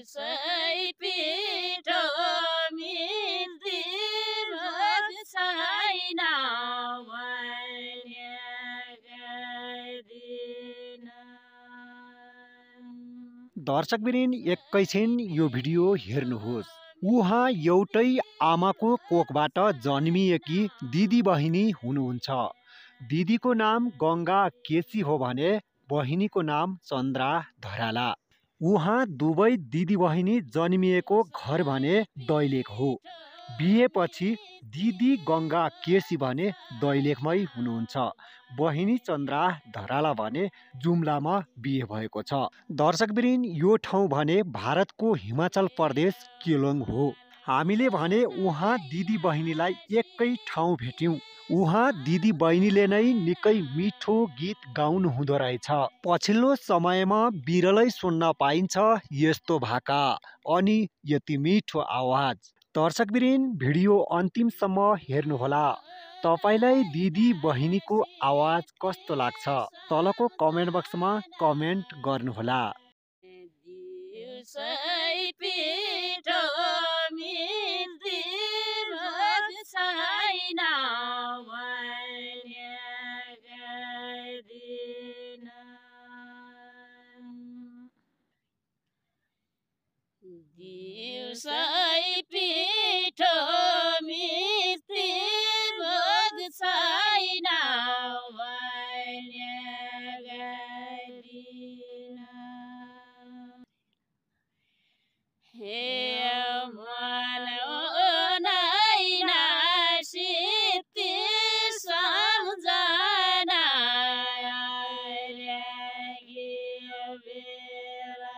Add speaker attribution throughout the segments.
Speaker 1: सै पिठो मिल्दी रोग छैन मैले गर्दिन।
Speaker 2: दर्शकवृन्द एकैछिन यो भिडियो हेर्नुहोस्। उहाँ एउटै आमाको कोखबाट जन्मिएकी दिदी बहिनी हुनुहुन्छ। दिदीको नाम गङ्गा केसी हो भने बहिनीको नाम चन्द्रा धराला। उहाँ दुवै दिदी बहिनी जन्मिएको घर भने दैलेख हो। बिहेपछि दिदी गङ्गा केसी भने दैलेखमै हुनुहुन्छ। बहिनी चन्द्रा धराला भने जुम्लामा बिहे भएको छ। दर्शकवृन्द यो ठाउँ भने भारतको हिमाचल प्रदेश केलोङ हो। हामीले भने उहाँ दिदी बहिनीलाई एकै ठाउँ भेट्यौँ। उहाँ दिदी बहिनीले नै निकै मिठो गीत गाउनु हुँदो रहेछ। पछिल्लो समयमा बिरलै सुन्न पाइन्छ यस्तो भाका अनि यति मिठो आवाज। दर्शकवृन्द भिडियो अन्तिमसम्म हेर्नुहोला। तपाईलाई दिदी बहिनीको आवाज कस्तो लाग्छ तलको कमेन्ट बक्समा कमेन्ट गर्नुहोला।
Speaker 1: दिउँसै पिठो मिल्दी रोग छैन मैले गर्दिन। दिउँसै पिठो मिल्दी रोग छैन मैले गर्दिन। हे मन नैन सिद्धि सम्झना लाग्यो बेला।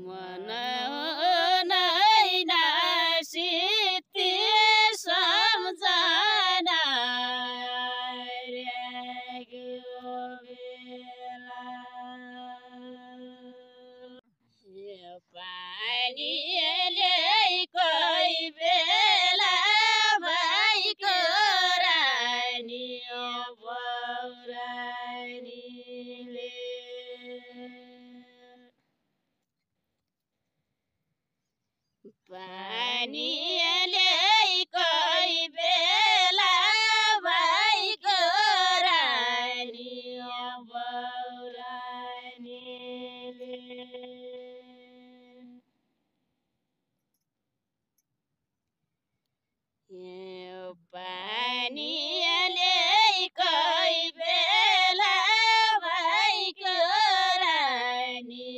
Speaker 1: मन नैन सिद्धि सम्झना लाग्यो बेला। पानीले कोही बेला भइको रानी बौरानीले। पानीले कोही बेला भइको रानी बौरानीले। पानीले कोही बेला भइको रानी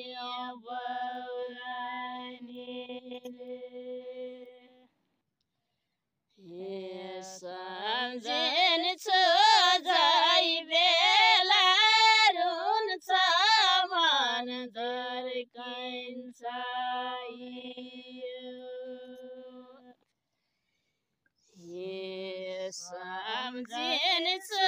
Speaker 1: बौरानीले। सम्झिन्छु जै बेला रुन्छ मन धर्कन्छ सम्झिन्छु